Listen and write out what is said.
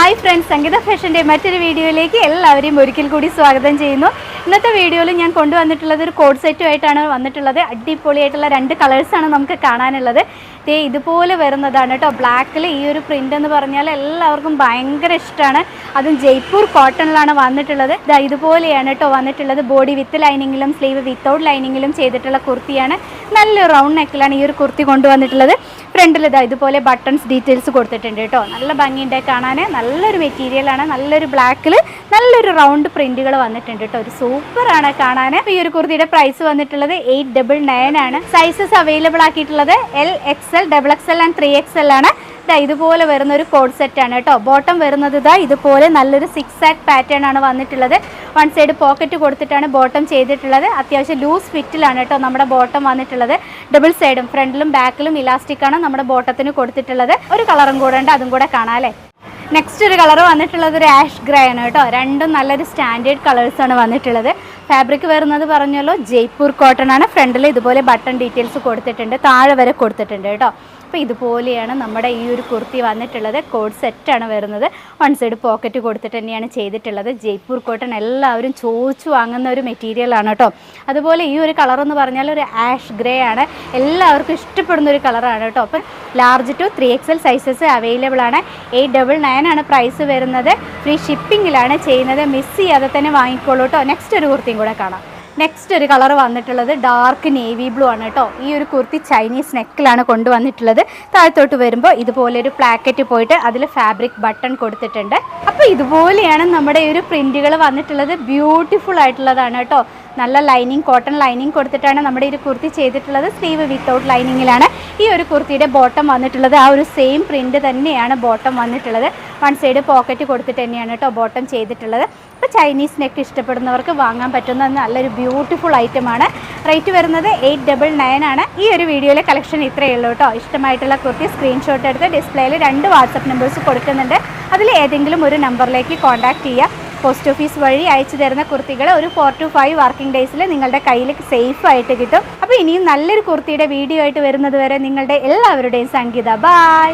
Hi friends, സംഗീത ഫാഷൻ്റെ മറ്റൊരു വീഡിയോയിലേക്ക് എല്ലാവരെയും ഒരിക്കൽ കൂടി സ്വാഗതം ചെയ്യുന്നു. ഇന്നത്തെ വീഡിയോയിൽ ഞാൻ കൊണ്ടുവന്നിട്ടുള്ളത് ഒരു കോഡ് സെറ്റുമായിട്ടാണ് വന്നിട്ടുള്ളത്. അടിപൊളിയായിട്ടുള്ള 2 കളേഴ്സാണ് നമുക്ക് കാണാനുള്ളത്. ഇതുപോലെ വരുന്നതാണ് കേട്ടോ. ബ്ലാക്കിൽ ഈ ഒരു പ്രിൻ്റ് എന്ന് പറഞ്ഞാൽ എല്ലാവർക്കും ഭയങ്കര ഇഷ്ടമാണ്. അതും ജയ്പൂർ കോട്ടണിലാണ് വന്നിട്ടുള്ളത്. ഇതുപോലെയാണ് കേട്ടോ വന്നിട്ടുള്ളത്. ബോഡി വിത്ത് ലൈനിങ്ങിലും സ്ലീവ് വിത്തൗട്ട് ലൈനിങ്ങിലും ചെയ്തിട്ടുള്ള കുർത്തിയാണ്. നല്ലൊരു റൗണ്ട് നെക്കിലാണ് ഈ ഒരു കുർത്തി കൊണ്ടുവന്നിട്ടുള്ളത്. ഫ്രണ്ടിൽ ഇതുപോലെ ബട്ടൺസ് ഡീറ്റെയിൽസ് കൊടുത്തിട്ടുണ്ട് കേട്ടോ. നല്ല ഭംഗിയുണ്ട് കാണാൻ. നല്ലൊരു മെറ്റീരിയലാണ്. നല്ലൊരു ബ്ലാക്കിൽ നല്ലൊരു റൗണ്ട് പ്രിന്റുകൾ വന്നിട്ടുണ്ട് കേട്ടോ. ഒരു സൂപ്പറാണ് കാണാൻ. ഈ ഒരു കുർത്തിയുടെ പ്രൈസ് വന്നിട്ടുള്ളത് 899 ആണ്. സൈസസ് അവൈലബിൾ ആക്കിയിട്ടുള്ളത് L, XL, XXL and 3XL ആണ്. ഇതുപോലെ വരുന്ന ഒരു കോഡ് സെറ്റ് ആണ് കേട്ടോ. ബോട്ടം വരുന്നത് ഇതുപോലെ നല്ലൊരു 6 ആക്ട് പാറ്റേൺ ആണ് വന്നിട്ടുള്ളത്. വൺ സൈഡ് പോക്കറ്റ് കൊടുത്തിട്ടാണ് ബോട്ടം ചെയ്തിട്ടുള്ളത്. അത്യാവശ്യം ലൂസ് ഫിറ്റിലാണ് കേട്ടോ നമ്മുടെ ബോട്ടം വന്നിട്ടുള്ളത്. ഡബിൾ സൈഡും ഫ്രണ്ടിലും ബാക്കിലും ഇലാസ്റ്റിക് ആണ് നമ്മുടെ ബോട്ടത്തിന് കൊടുത്തിട്ടുള്ളത്. ഒരു കളറും കൂടെ ഉണ്ട്, അതും കൂടെ കാണാല്ലേ. നെക്സ്റ്റ് ഒരു കളർ വന്നിട്ടുള്ളത് ഒരു ആഷ് ഗ്രേ ആണ് കേട്ടോ. രണ്ടും നല്ലൊരു സ്റ്റാൻഡേർഡ് കളേഴ്സാണ് വന്നിട്ടുള്ളത്. ഫാബ്രിക് വരുന്നത് പറഞ്ഞല്ലോ ജയ്പൂർ കോട്ടൺ ആണ്. ഫ്രണ്ടിൽ ഇതുപോലെ ബട്ടൺ ഡീറ്റെയിൽസ് കൊടുത്തിട്ടുണ്ട്, താഴെ വരെ കൊടുത്തിട്ടുണ്ട് കേട്ടോ. അപ്പോൾ ഇതുപോലെയാണ് നമ്മുടെ ഈ ഒരു കുർത്തി വന്നിട്ടുള്ളത്. കോഡ് സെറ്റാണ് വരുന്നത്. വൺ സൈഡ് പോക്കറ്റ് കൊടുത്തിട്ട് തന്നെയാണ് ചെയ്തിട്ടുള്ളത്. ജയ്പൂർ കോട്ടൺ എല്ലാവരും ചോദിച്ചു വാങ്ങുന്ന ഒരു മെറ്റീരിയലാണ് കേട്ടോ. അതുപോലെ ഈ ഒരു കളർ എന്ന് പറഞ്ഞാൽ ഒരു ആഷ് ഗ്രേ ആണ്. എല്ലാവർക്കും ഇഷ്ടപ്പെടുന്ന ഒരു കളറാണ് കേട്ടോ. അപ്പം large to 3XL sizes available ആണ്. 899 ആണ് പ്രൈസ് വരുന്നത്. ഫ്രീ ഷിപ്പിങ്ങിലാണ് ചെയ്യുന്നത്. മിസ് ചെയ്യാതെ തന്നെ വാങ്ങിക്കോളൂ കേട്ടോ. നെക്സ്റ്റ് ഒരു കുർത്തിയും കൂടെ കാണാം. നെക്സ്റ്റ് ഒരു കളർ വന്നിട്ടുള്ളത് ഡാർക്ക് നേവി ബ്ലൂ ആണ് കേട്ടോ. ഈ ഒരു കുർത്തി ചൈനീസ് നെക്കിലാണ് കൊണ്ടുവന്നിട്ടുള്ളത്. താഴത്തോട്ട് വരുമ്പോൾ ഇതുപോലെ ഒരു പ്ലാക്കറ്റ് പോയിട്ട് അതിൽ ഫാബ്രിക് ബട്ടൺ കൊടുത്തിട്ടുണ്ട്. അപ്പോൾ ഇതുപോലെയാണ് നമ്മുടെ ഈ ഒരു പ്രിന്റുകൾ വന്നിട്ടുള്ളത്. ബ്യൂട്ടിഫുൾ ആയിട്ടുള്ളതാണ് കേട്ടോ. നല്ല ലൈനിങ്, കോട്ടൺ ലൈനിങ് കൊടുത്തിട്ടാണ് നമ്മുടെ ഈ ഒരു കുർത്തി ചെയ്തിട്ടുള്ളത്. സ്ലീവ് വിത്തൗട്ട് ലൈനിങ്ങിലാണ് ഈ ഒരു കുർത്തിയുടെ ബോട്ടം വന്നിട്ടുള്ളത്. ആ ഒരു സെയിം പ്രിന്റ് തന്നെയാണ് ബോട്ടം വന്നിട്ടുള്ളത്. വൺ സൈഡ് പോക്കറ്റ് കൊടുത്തിട്ട് തന്നെയാണ് കേട്ടോ ബോട്ടം ചെയ്തിട്ടുള്ളത്. അപ്പോൾ ചൈനീസ് നെക്ക് ഇഷ്ടപ്പെടുന്നവർക്ക് വാങ്ങാൻ പറ്റുന്ന നല്ലൊരു ബ്യൂട്ടിഫുൾ ഐറ്റമാണ്. റേറ്റ് വരുന്നത് 899 ആണ്. ഈ ഒരു വീഡിയോയിലെ കളക്ഷൻ ഇത്രയേ ഉള്ളൂ കേട്ടോ. ഇഷ്ടമായിട്ടുള്ള കുർത്തി സ്ക്രീൻഷോട്ട് എടുത്ത് ഡിസ്പ്ലേയിൽ 2 വാട്സപ്പ് നമ്പേഴ്സ് കൊടുക്കുന്നുണ്ട്. അതിൽ ഏതെങ്കിലും ഒരു നമ്പറിലേക്ക് കോൺടാക്ട് ചെയ്യുക. പോസ്റ്റ് ഓഫീസ് വഴി അയച്ചു തരുന്ന കുർത്തികൾ ഒരു 4 to 5 വർക്കിംഗ് ഡേയ്സിൽ നിങ്ങളുടെ കയ്യിൽ സേഫ് ആയിട്ട് കിട്ടും. അപ്പോൾ ഇനിയും നല്ലൊരു കുർത്തിയുടെ വീഡിയോ ആയിട്ട് വരുന്നത് വരെ നിങ്ങളുടെ എല്ലാവരുടെയും സംഗീത. ബൈ.